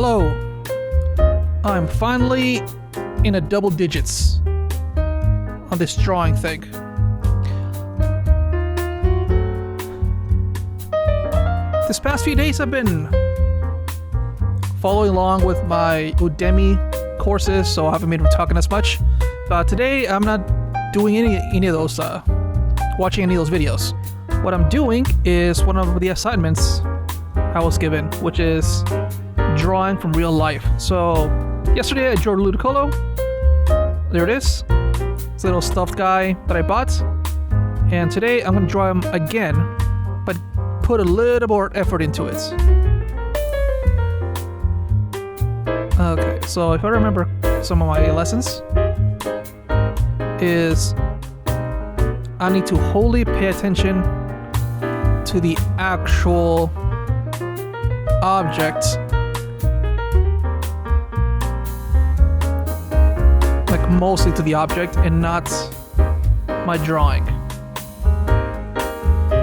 Hello. I'm finally in a double digits on this drawing thing. This past few days I've been following along with my Udemy courses, so I haven't been talking as much. But today I'm not doing any of those, watching any of those videos. What I'm doing is one of the assignments I was given, which is drawing from real life. So yesterday I drew Ludicolo. There it is. This little stuffed guy that I bought. And today I'm gonna draw him again, but put a little more effort into it. Okay, so if I remember some of my lessons, is I need to wholly pay attention to the actual object, like mostly to the object and not my drawing.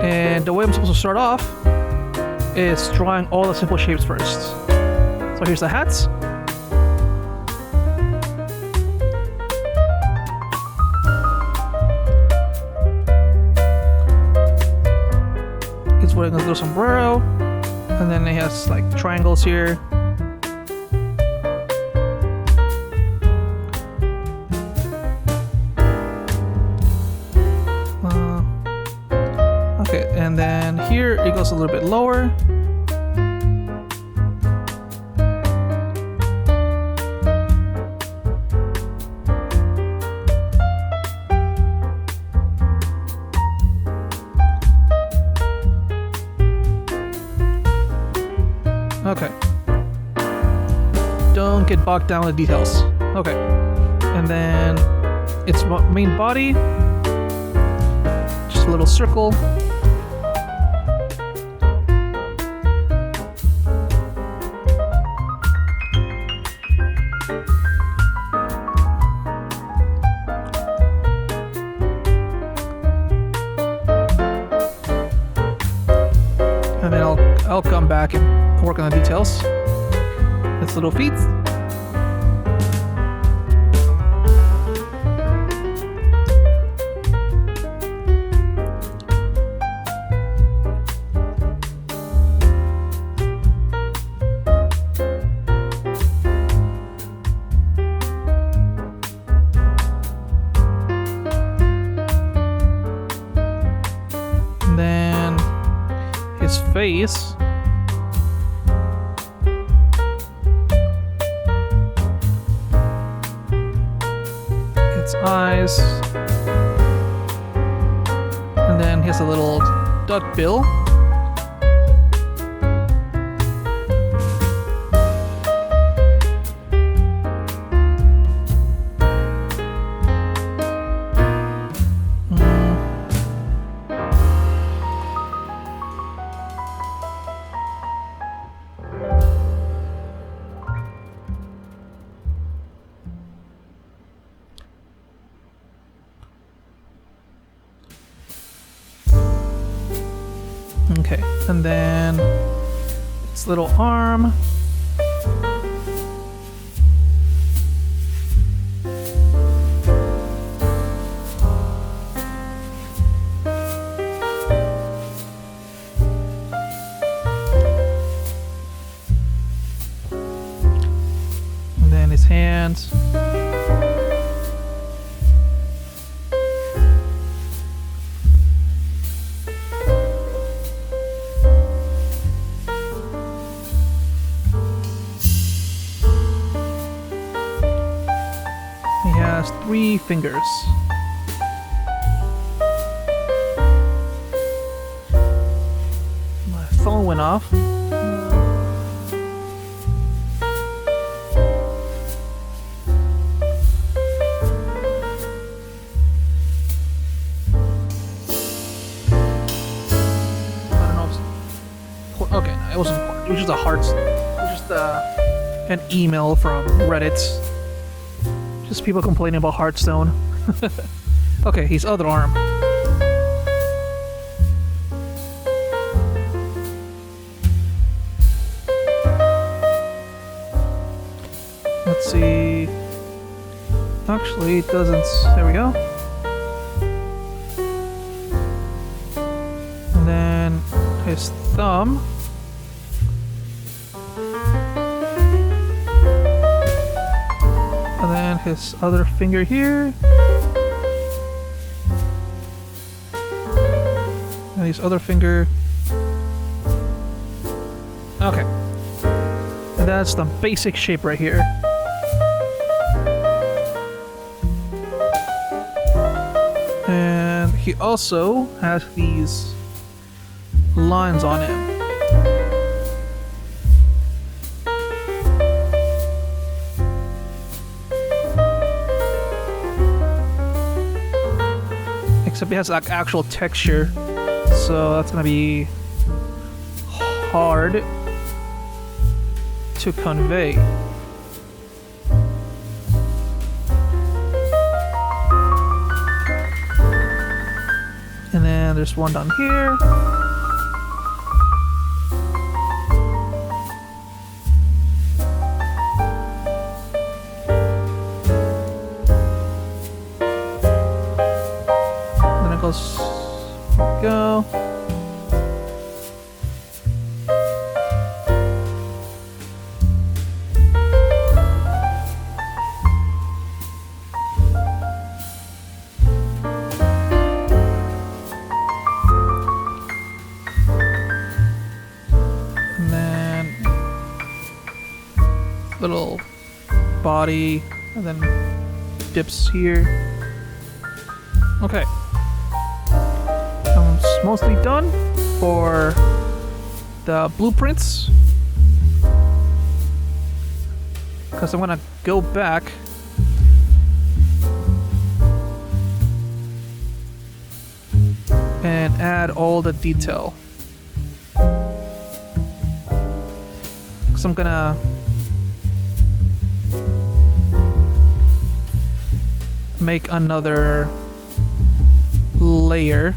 And the way I'm supposed to start off is drawing all the simple shapes first. So here's the hats. He's wearing a little sombrero, and then he has like triangles here. Okay, and then here it goes a little bit lower. Okay. Don't get bogged down in the details. Okay. And then its main body, just a little circle. And then I'll come back and work on the details. Its little feet. And then his face. Its eyes. And then he has a little duck bill. Okay, and then its little arm. And then his hands. He has 3 fingers. My phone went off. I don't know. Okay, no, it wasn't. It was just a heart. It was just an email from Reddit. Just people complaining about Hearthstone. Okay, his other arm. Let's see. Actually, it doesn't. There we go. And then his thumb. And then his other finger here. And his other finger. Okay. And that's the basic shape right here. And he also has these lines on him. Except it has like actual texture, so that's gonna be hard to convey. And then there's one down here. Then it goes, go. Little body, and then dips here. Okay. It's mostly done for the blueprints. Because I'm gonna go back and add all the detail. Because I'm gonna make another layer.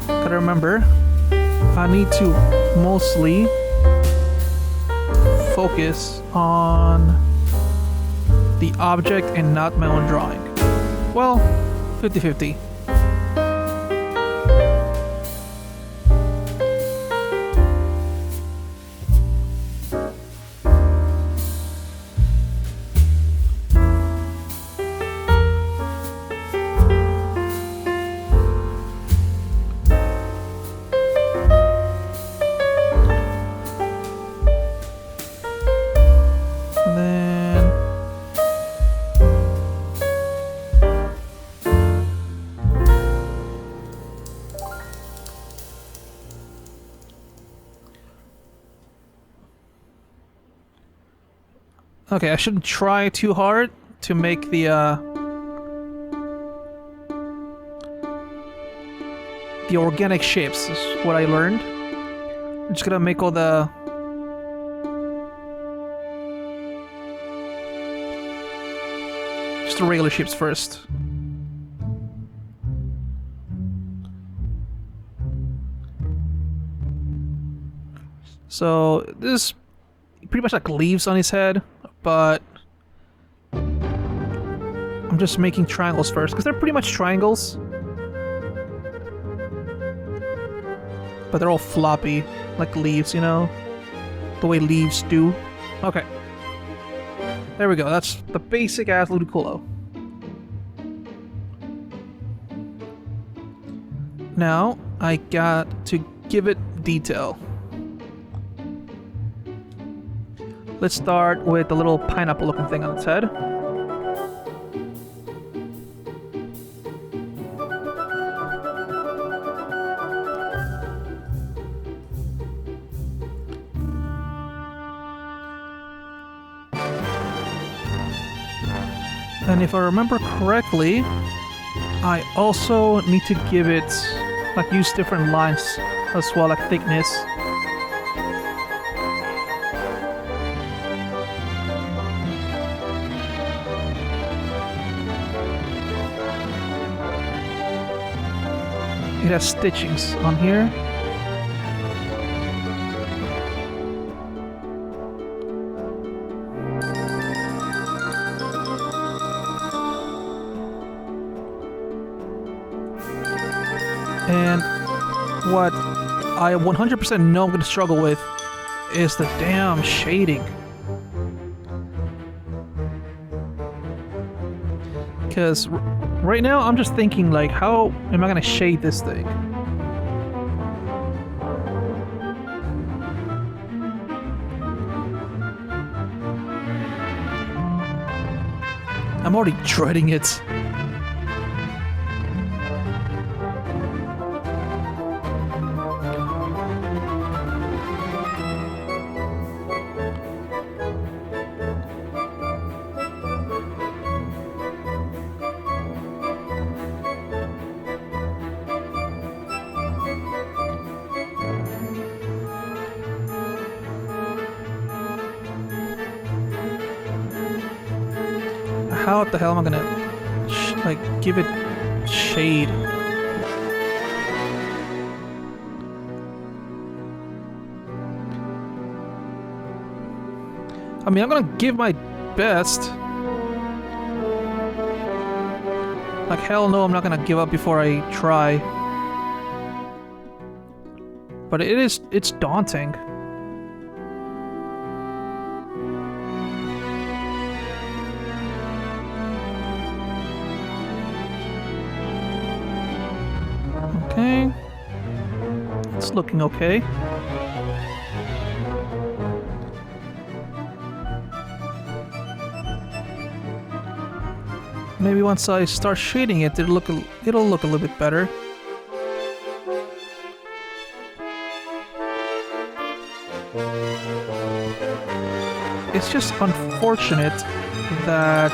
Gotta remember, I need to mostly focus on the object and not my own drawing. Well, 50-50. Okay, I shouldn't try too hard to make the organic shapes, is what I learned. I'm just gonna make all the regular shapes first. So this is pretty much like leaves on his head, but I'm just making triangles first because they're pretty much triangles, but they're all floppy like leaves, you know, the way leaves do. Okay, there we go. That's the basic ass Ludicolo. Now I got to give it detail. Let's start with the little pineapple looking thing on its head. And if I remember correctly, I also need to give it like use different lines as well, like thickness. It has stitchings on here. And what I 100% know I'm going to struggle with is the damn shading. Because right now I'm just thinking, like, how am I going to shade this thing? I'm already dreading it. How the hell am I gonna like give it shade? I mean, I'm gonna give my best. Like, hell no, I'm not gonna give up before I try. But it's daunting. Okay. It's looking okay. Maybe once I start shading it, it'll look a little bit better. It's just unfortunate that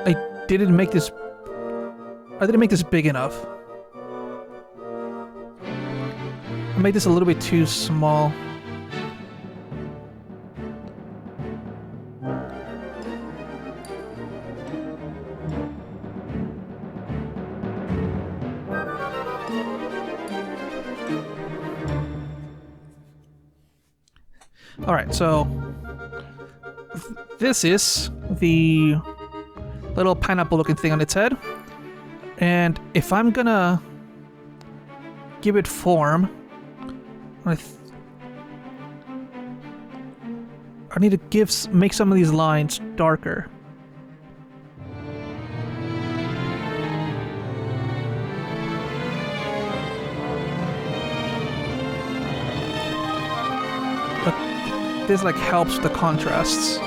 I didn't make this big enough. I made this a little bit too small. Alright, so this is the little pineapple looking thing on its head. And if I'm gonna give it form, I need to make some of these lines darker. But this like helps the contrasts.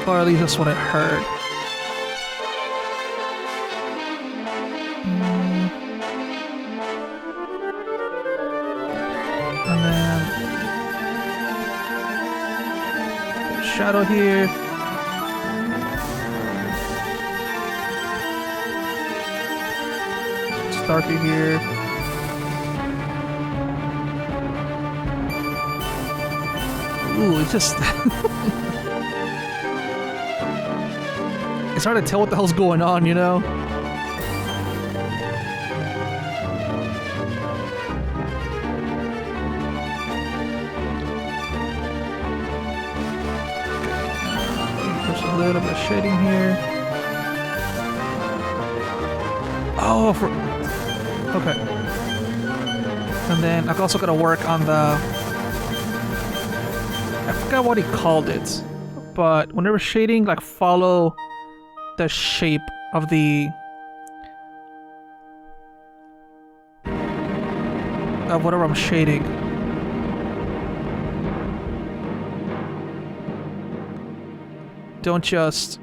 Or at least that's what I heard. And then shadow here. It's darker here. Ooh, it's just it's hard to tell what the hell's going on, you know? There's a little bit of shading here. Oh, okay. And then I've also got to work on the... I forgot what he called it, but whenever shading, like follow the shape of the whatever I'm shading. Don't just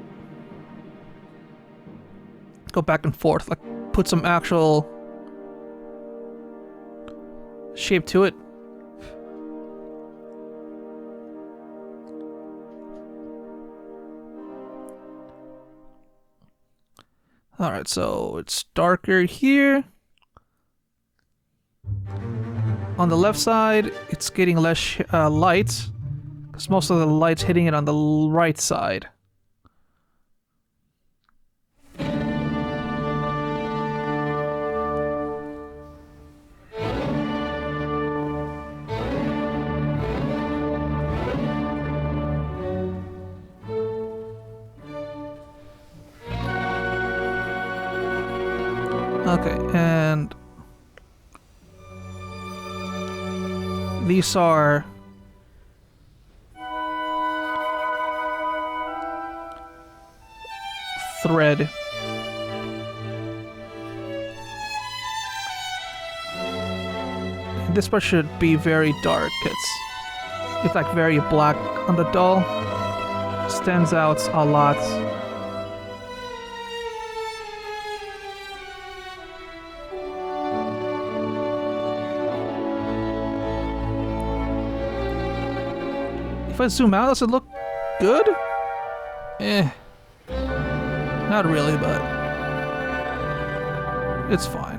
go back and forth. Like put some actual shape to it. Alright, so it's darker here. On the left side, it's getting less light, because most of the light's hitting it on the right side. Okay, and these are thread. This part should be very dark. It's like very black on the doll. Stands out a lot. If I zoom out, does it look good? Not really, but it's fine.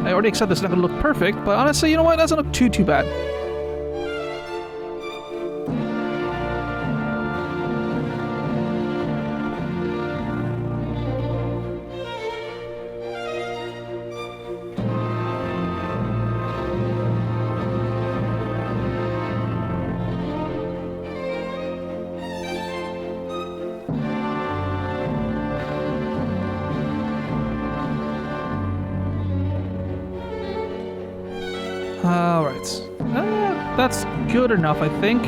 I already accept it's not gonna look perfect, but honestly, you know what? It doesn't look too bad. Alright. That's good enough, I think.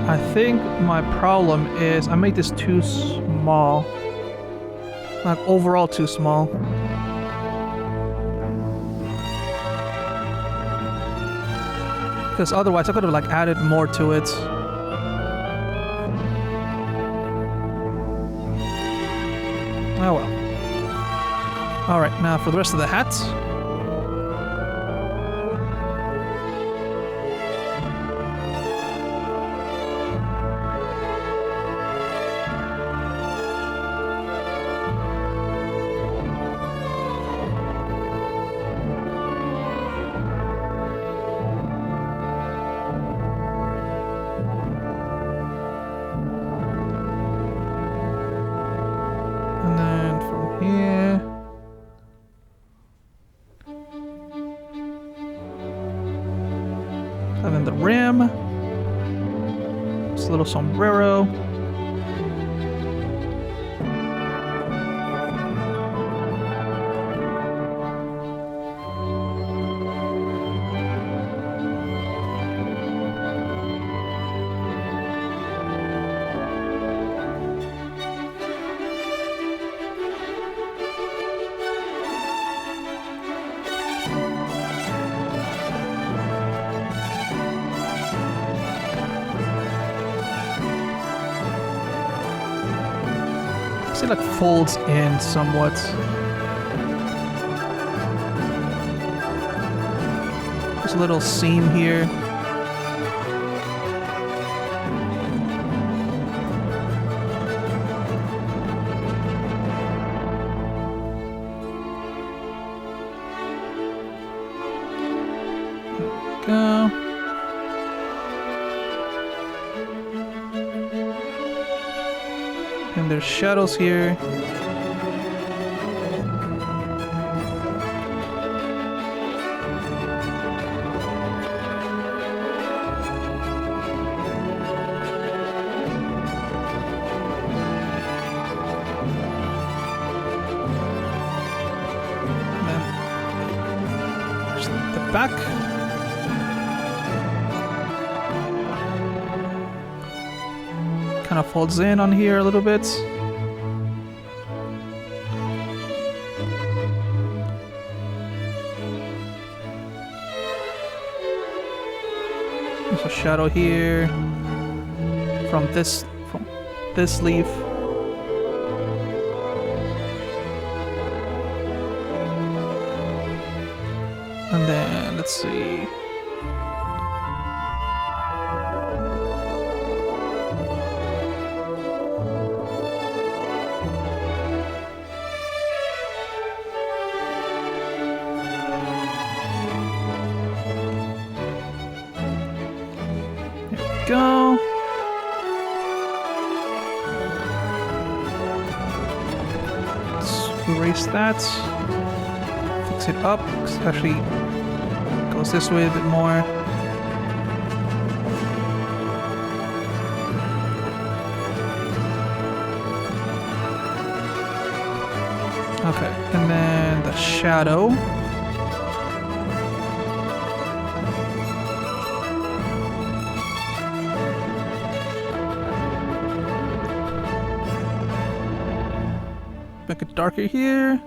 I think my problem is I made this too small. Like, overall too small. Because otherwise I could have, like, added more to it. Oh well. Alright, now for the rest of the hat. And then the rim. This little sombrero. It like folds in somewhat. There's a little seam here. There we go. And there's shadows here. And then there's the back. Kind of folds in on here a little bit. shadow here from this leaf. And then let's see. Go. Let's erase that. Fix it up. Actually, goes this way a bit more. Okay, and then the shadow. Make it darker here.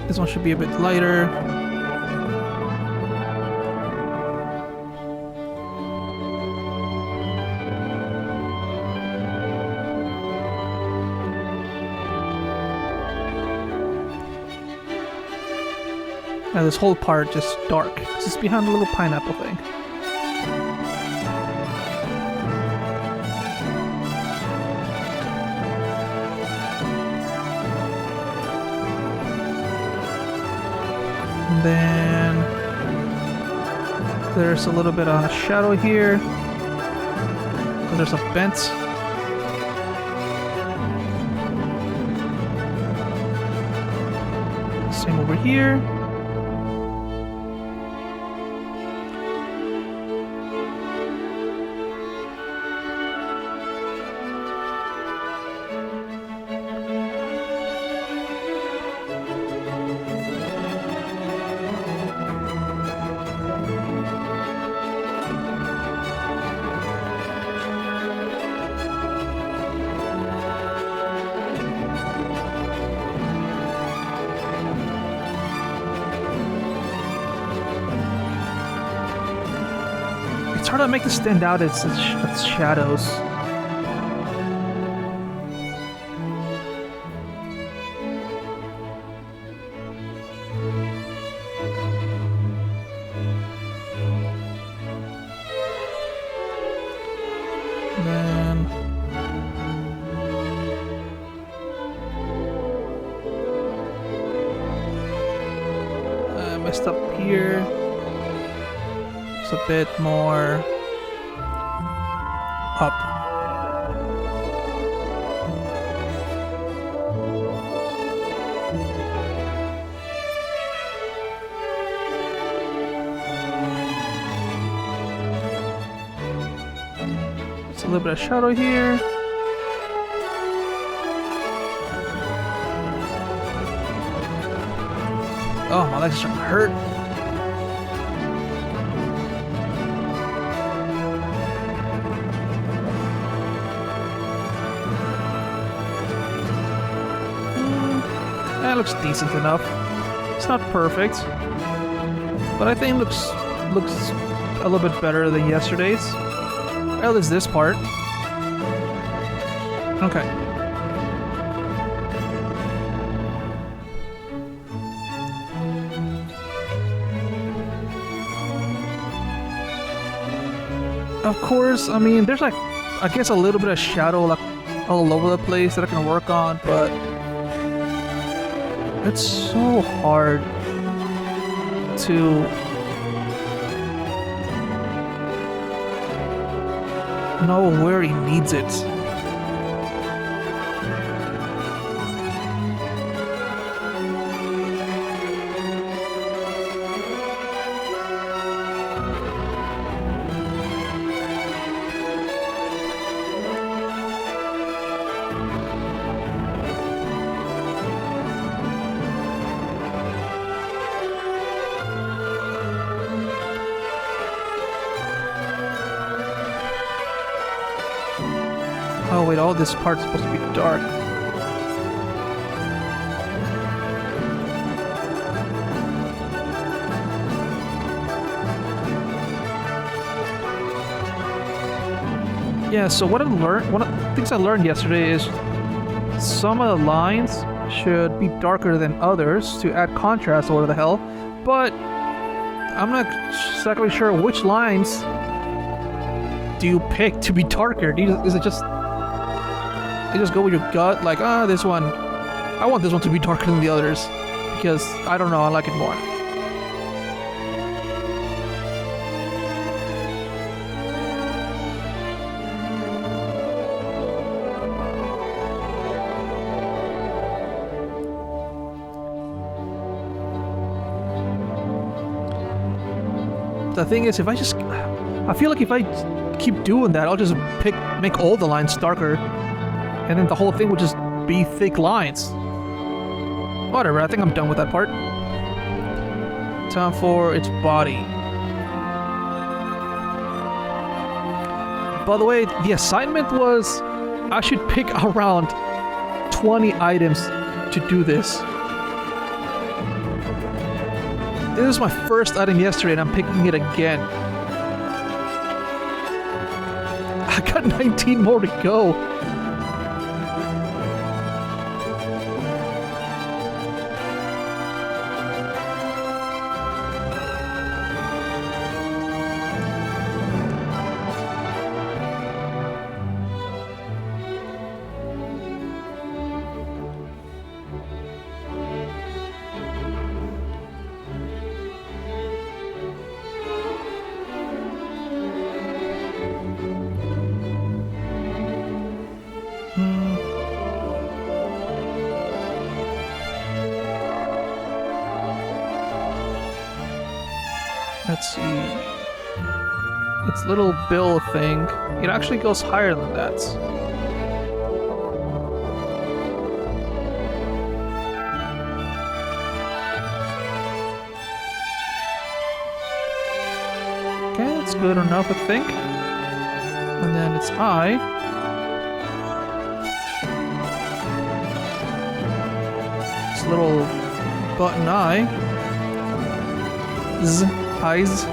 This one should be a bit lighter. Now this whole part just dark. This is behind the little pineapple thing. And then there's a little bit of shadow here. There's a bent. Same over here. It's hard to make this stand out. It's shadows. And then I messed up here. It's a bit more up. It's a little bit of shadow here. Oh, my legs are starting to hurt. That looks decent enough. It's not perfect, but I think it looks a little bit better than yesterday's. At least this part. Okay. Of course, I mean, there's like, I guess a little bit of shadow like all over the place that I can work on, but it's so hard to know where he needs it. Oh wait, all this part's supposed to be dark. Yeah, so what I learned, one of the things I learned yesterday is some of the lines should be darker than others to add contrast or whatever the hell, but I'm not exactly sure which lines do you pick to be darker. Is it just you just go with your gut, like, this one, I want this one to be darker than the others, because I don't know, I like it more. The thing is, I feel like if I keep doing that, I'll just make all the lines darker, and then the whole thing would just be thick lines. Whatever, I think I'm done with that part. Time for its body. By the way, the assignment was I should pick around 20 items to do this. This is my first item yesterday and I'm picking it again. I got 19 more to go. Let's see. Its little bill thing. It actually goes higher than that. Okay, that's good enough, I think. And then its eye. Its little button eye. Eyes.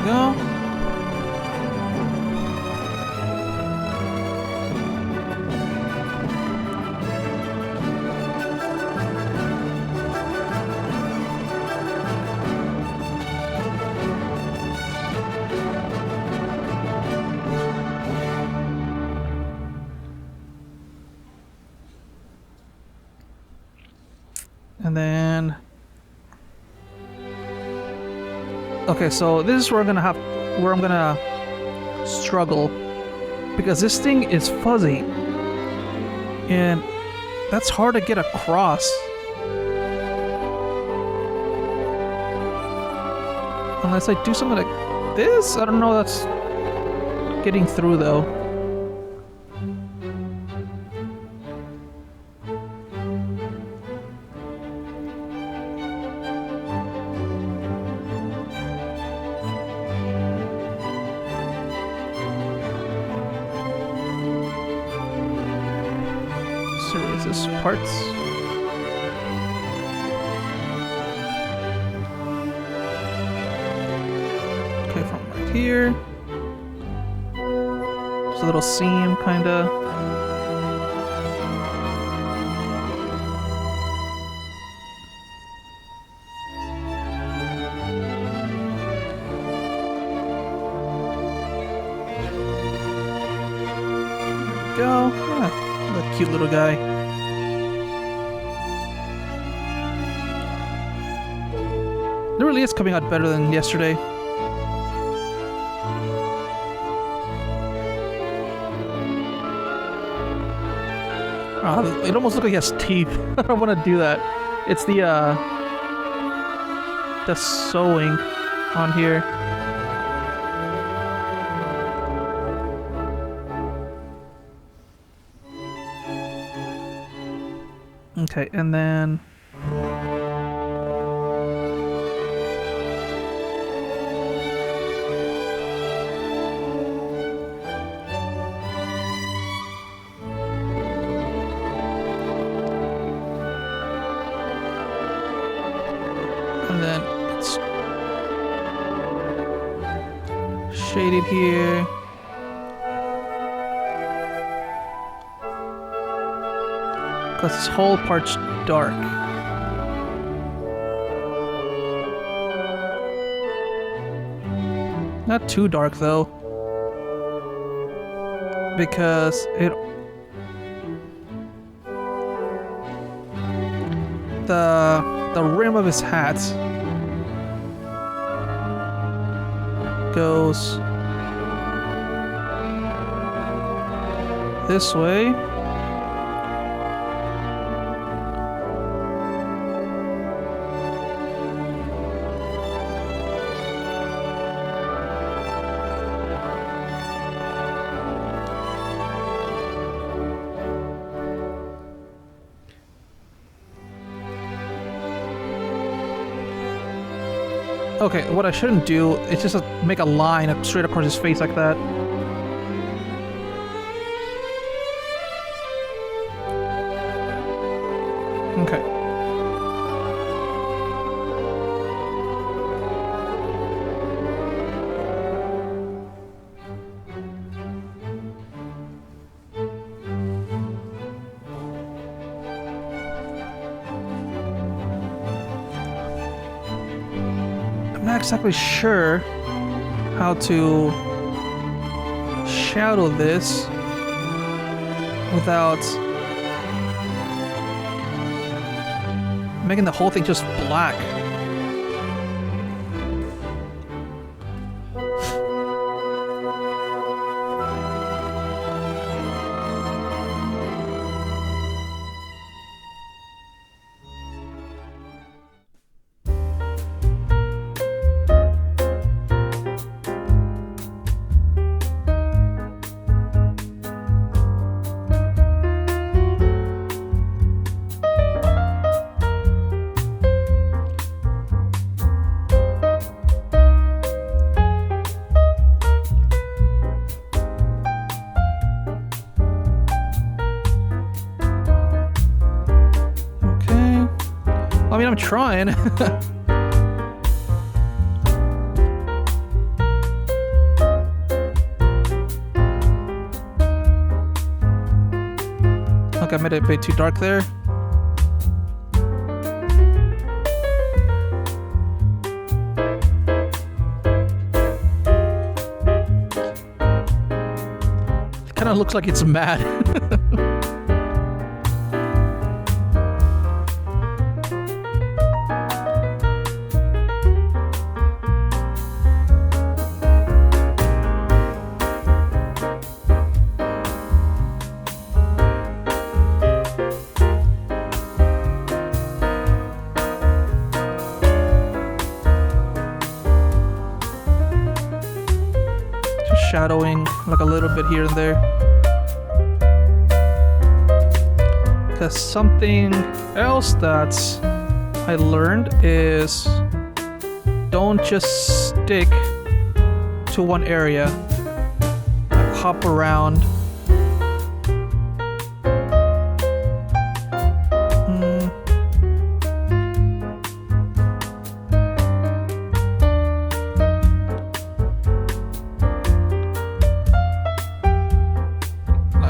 Go. And then, okay, so this is where I'm gonna struggle, because this thing is fuzzy, and that's hard to get across. Unless I do something like this, I don't know. That's getting through though. Parts. Okay, from right here. Just a little seam, kinda. There we go. Yeah, that cute little guy. It really is coming out better than yesterday. It almost looks like he has teeth. I don't want to do that. It's the sewing on here. Okay, and then shaded here. Because this whole part's dark. Not too dark though. Because the rim of his hat goes this way. Okay, what I shouldn't do is just make a line straight across his face like that. Okay. I'm not exactly sure how to shadow this without making the whole thing just black. I mean, I'm trying. Okay, I made it a bit too dark there. It kind of looks like it's mad. Shadowing like a little bit here and there. Because something else that I learned is don't just stick to one area. Like hop around.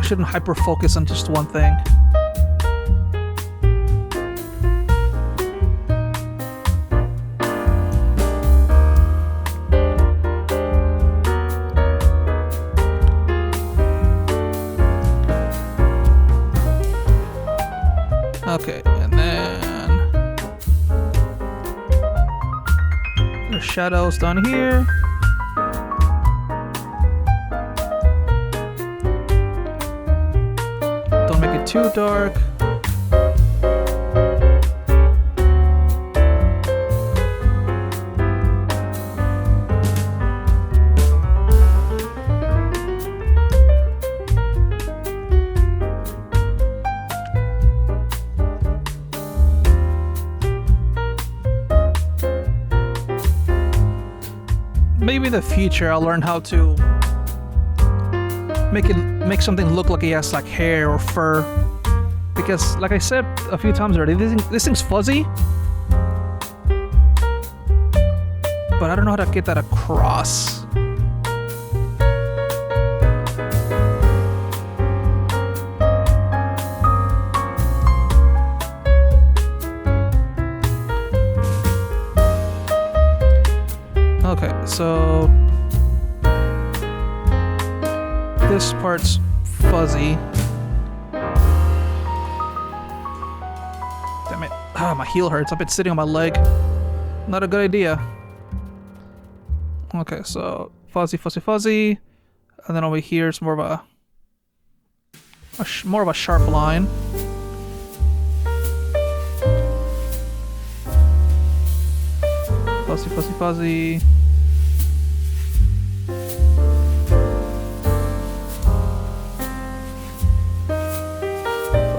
Shouldn't hyper focus on just one thing. Okay, and then the shadows down here. Too dark. Maybe in the future I'll learn how to make something look like he has like hair or fur, because like I said a few times already, this thing's fuzzy, but I don't know how to get that across. this part's fuzzy. Damn it. Ah, my heel hurts. I've been sitting on my leg. Not a good idea. Okay, so fuzzy, fuzzy, fuzzy. And then over here it's more of a more of a sharp line. Fuzzy, fuzzy, fuzzy.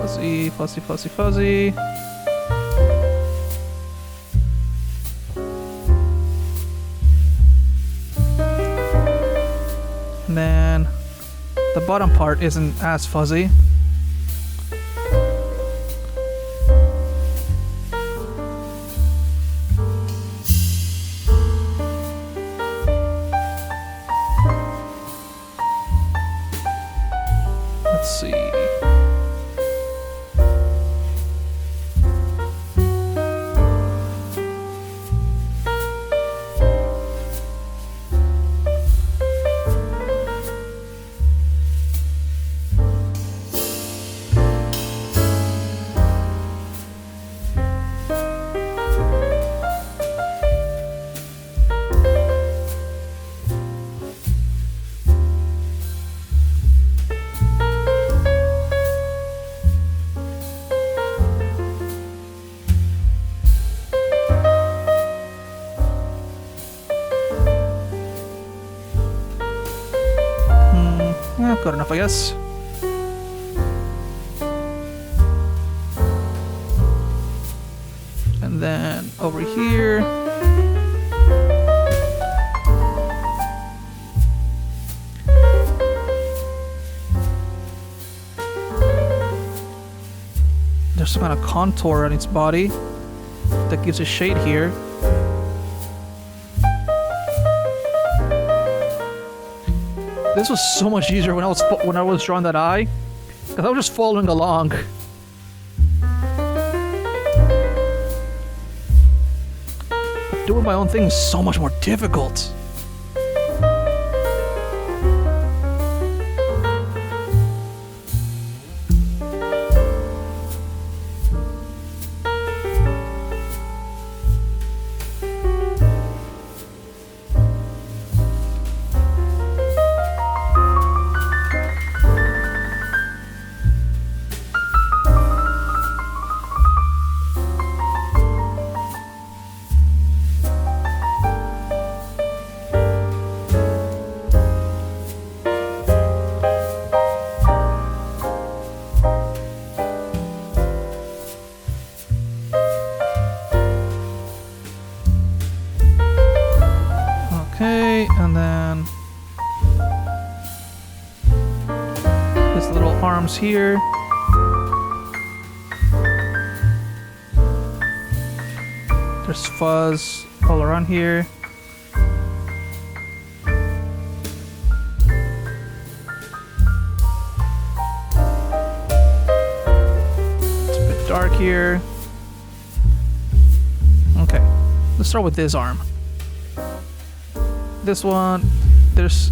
Fuzzy, fuzzy, fuzzy, fuzzy. And then the bottom part isn't as fuzzy. Let's see. Good enough, I guess. And then over here. There's some kind of contour on its body that gives a shade here. This was so much easier when I was drawing that eye, because I was just following along. But doing my own thing is so much more difficult. Okay, and then his little arms here. There's fuzz all around here. It's a bit dark here. Okay, let's start with this arm. This one, there's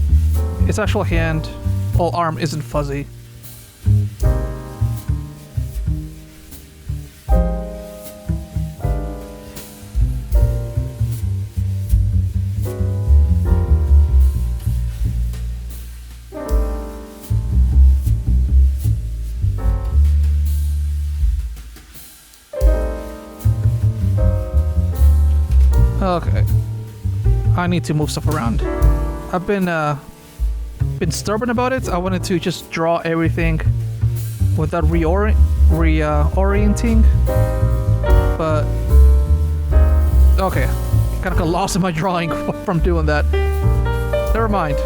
its actual hand, whole arm isn't fuzzy. Okay. I need to move stuff around. I've been stubborn about it. I wanted to just draw everything without reorienting. But okay, kind of got lost in my drawing from doing that. Never mind.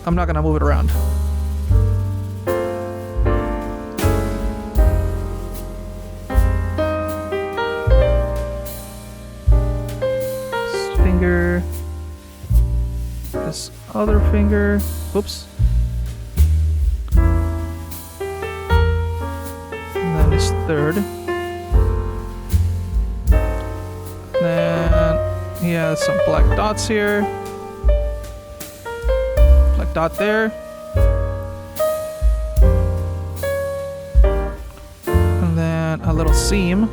I'm not gonna move it around. Finger, this other finger, whoops, and then his third, then he has some black dots here, dot there. And then a little seam.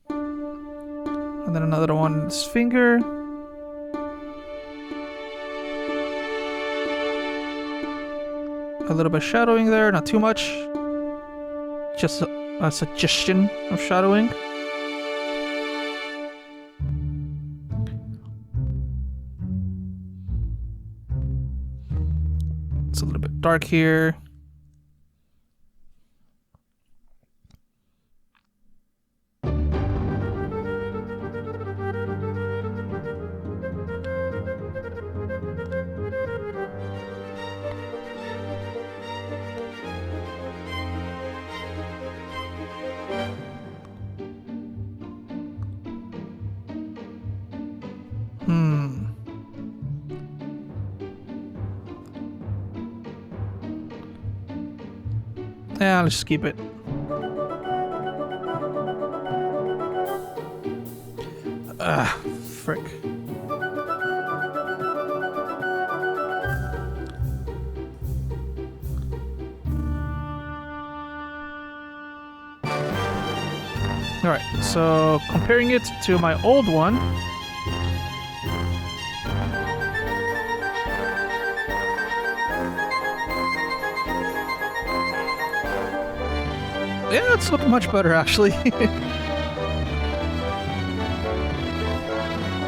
And then another one, this finger. A little bit of shadowing there, not too much. Just a suggestion of shadowing. It's a little bit dark here. Yeah, let's just keep it. Frick. Alright, so comparing it to my old one. Yeah, it's looking much better actually.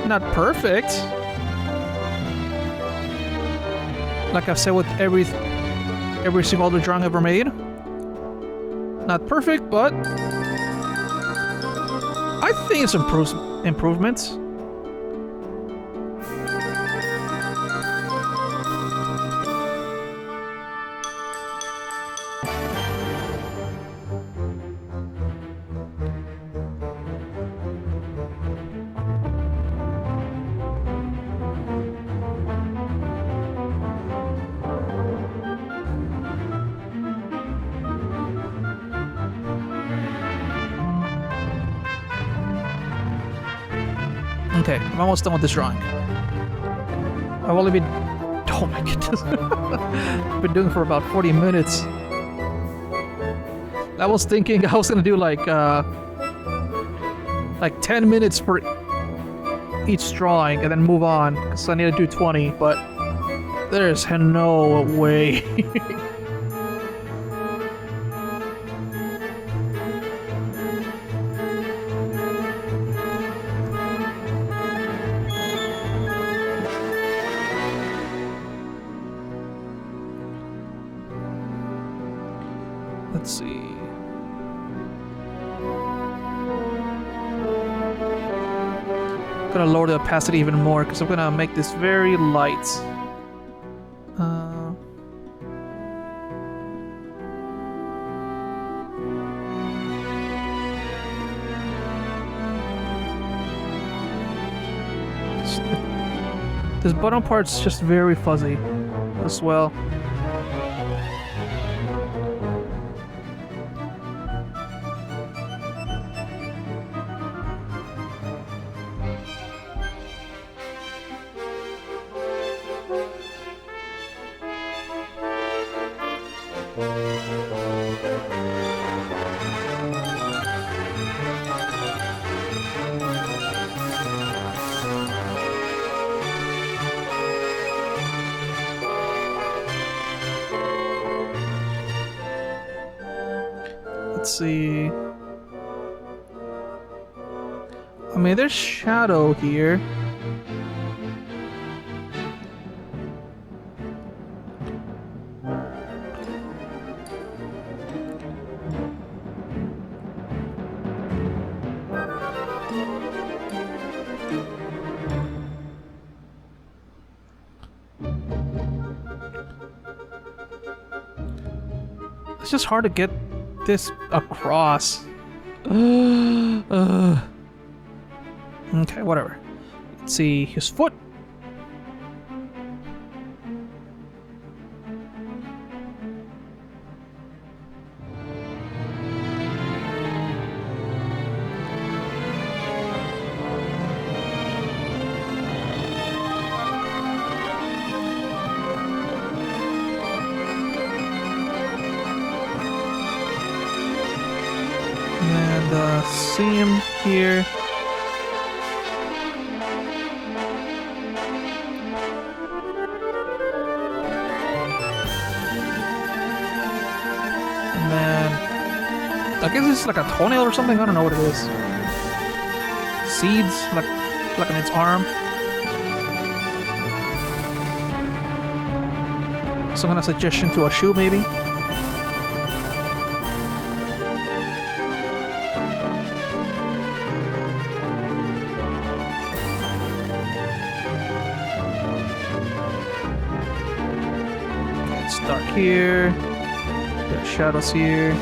Not perfect. Like I've said with every single other drawing I've ever made. Not perfect, but I think it's improvements. Okay, I'm almost done with this drawing. I've only been... Oh my goodness. I've been doing it for about 40 minutes. I was thinking I was gonna do like 10 minutes for each drawing and then move on, because I need to do 20, but there's no way. Let's see. Gonna lower the opacity even more because I'm gonna make this very light. This bottom part's just very fuzzy as well. Let's see. I mean, there's shadow here. It's just hard to get this across. Okay, whatever. Let's see his foot. And the seam here. And then I guess it's like a toenail or something. I don't know what it is. Seeds, like on its arm. Some kind of suggestion to a shoe, maybe. It's dark here. There's shadows here.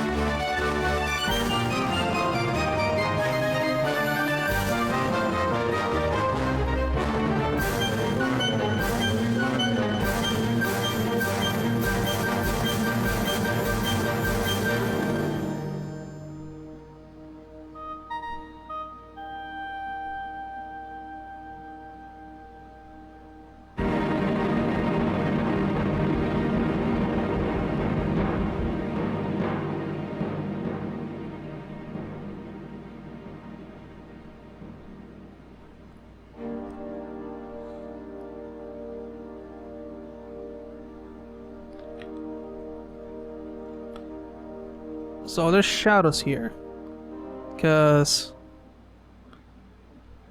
So there's shadows here because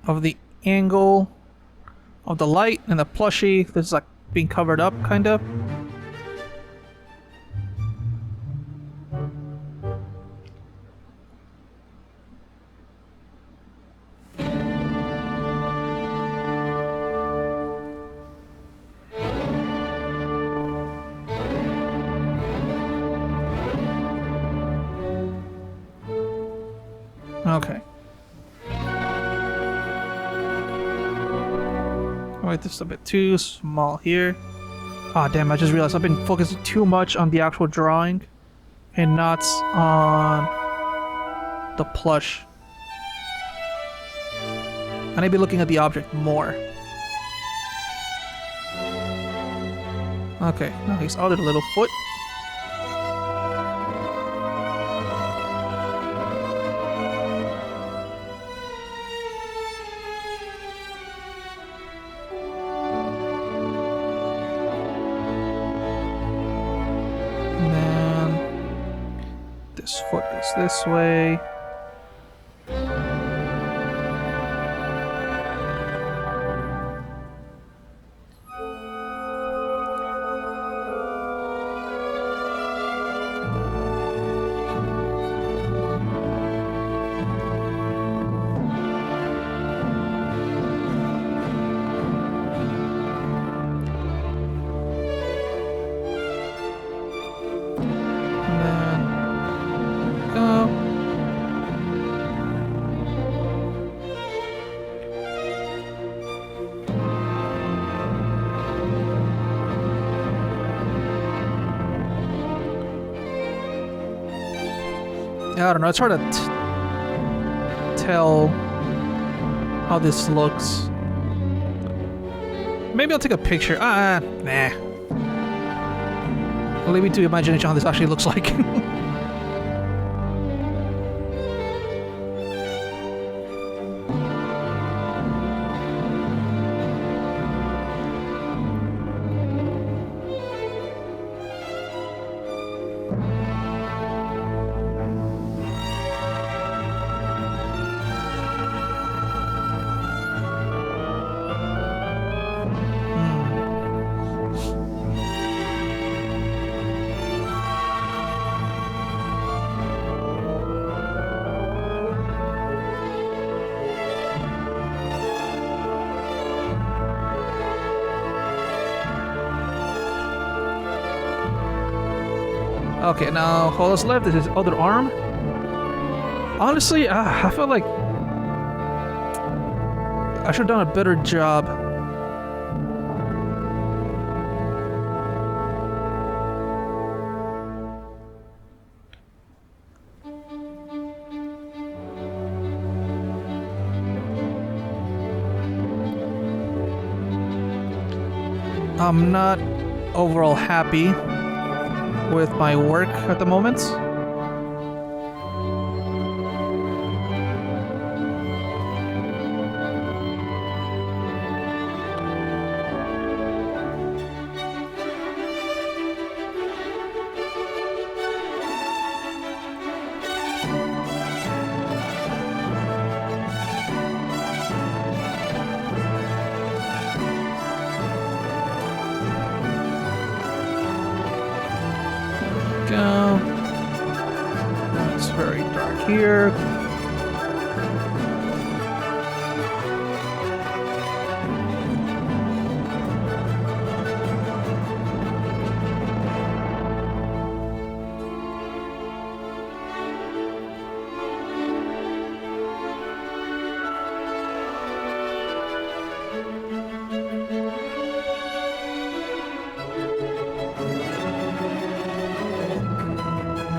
of the angle of the light and the plushie that's like being covered up, kind of. Okay. Wait, this is a bit too small here. Ah, damn, I just realized I've been focusing too much on the actual drawing and not on the plush. I need to be looking at the object more. Okay, now his other little foot. This foot is this way. I don't know, it's hard to tell how this looks. Maybe I'll take a picture. Nah. I'll leave it to imagination how this actually looks like. Okay, now all that's left is his other arm. Honestly, I feel like I should have done a better job. I'm not overall happy with my work at the moment. here.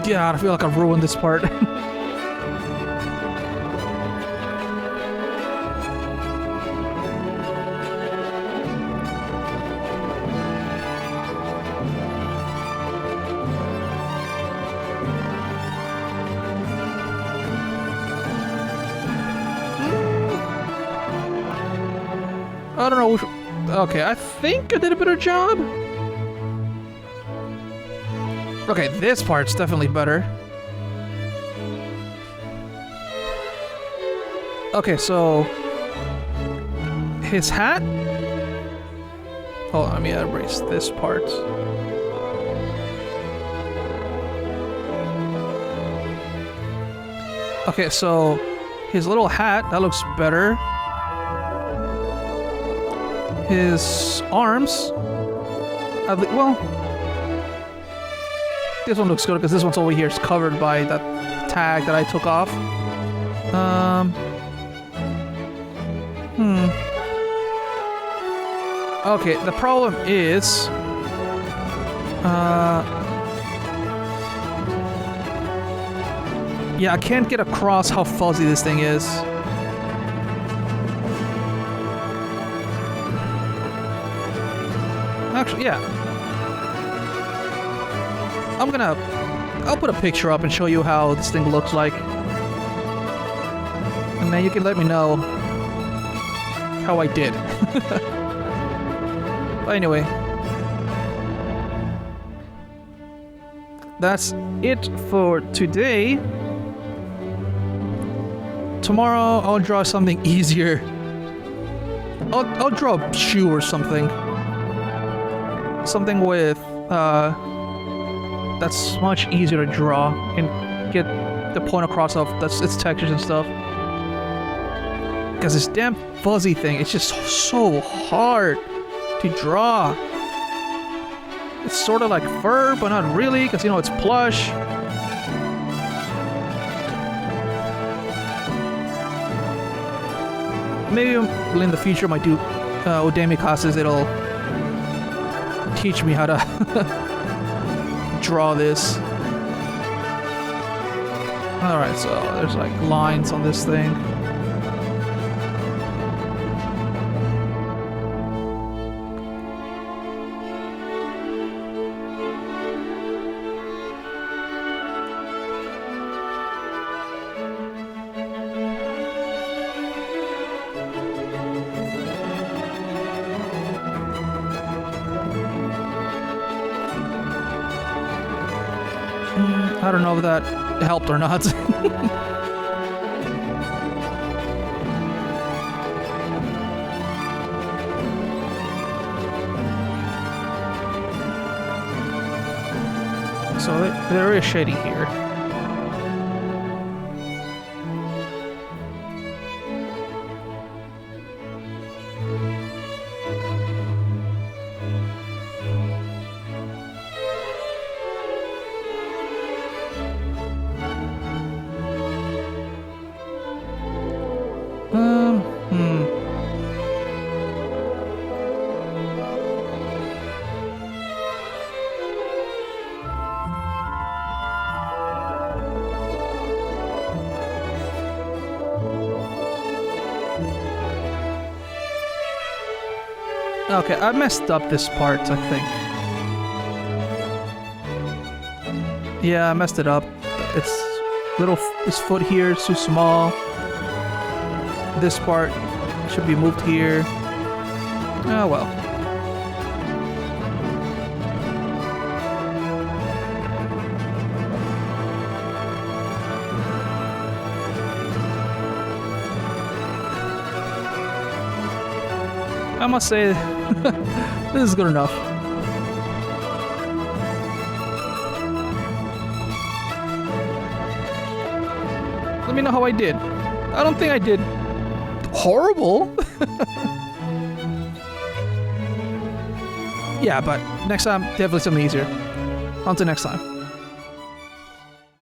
God, I feel like I've ruined this part. I don't know which... Okay, I think I did a better job. Okay, this part's definitely better. Okay, so... his hat? Hold on, let me erase this part. Okay, so... his little hat, that looks better. His arms... well... this one looks good because this one's over here is covered by that tag that I took off. Okay, the problem is... yeah, I can't get across how fuzzy this thing is. Actually, yeah. I'll put a picture up and show you how this thing looks like. And then you can let me know how I did. But anyway. That's it for today. Tomorrow I'll draw something easier. I'll draw a shoe or something. Something with that's much easier to draw and get the point across of its textures and stuff. Because this damn fuzzy thing, it's just so hard to draw. It's sort of like fur, but not really, because you know it's plush. Maybe in the future, I might do Udemy classes. It'll teach me how to draw this. Alright, so there's like lines on this thing. I don't know if that helped or not. So there is shady here. Okay, I messed up this part, I think. Yeah, I messed it up. This foot here is too small. This part should be moved here. Oh well. I must say, this is good enough. Let me know how I did. I don't think I did horrible. Yeah, but next time, definitely something easier. Until next time.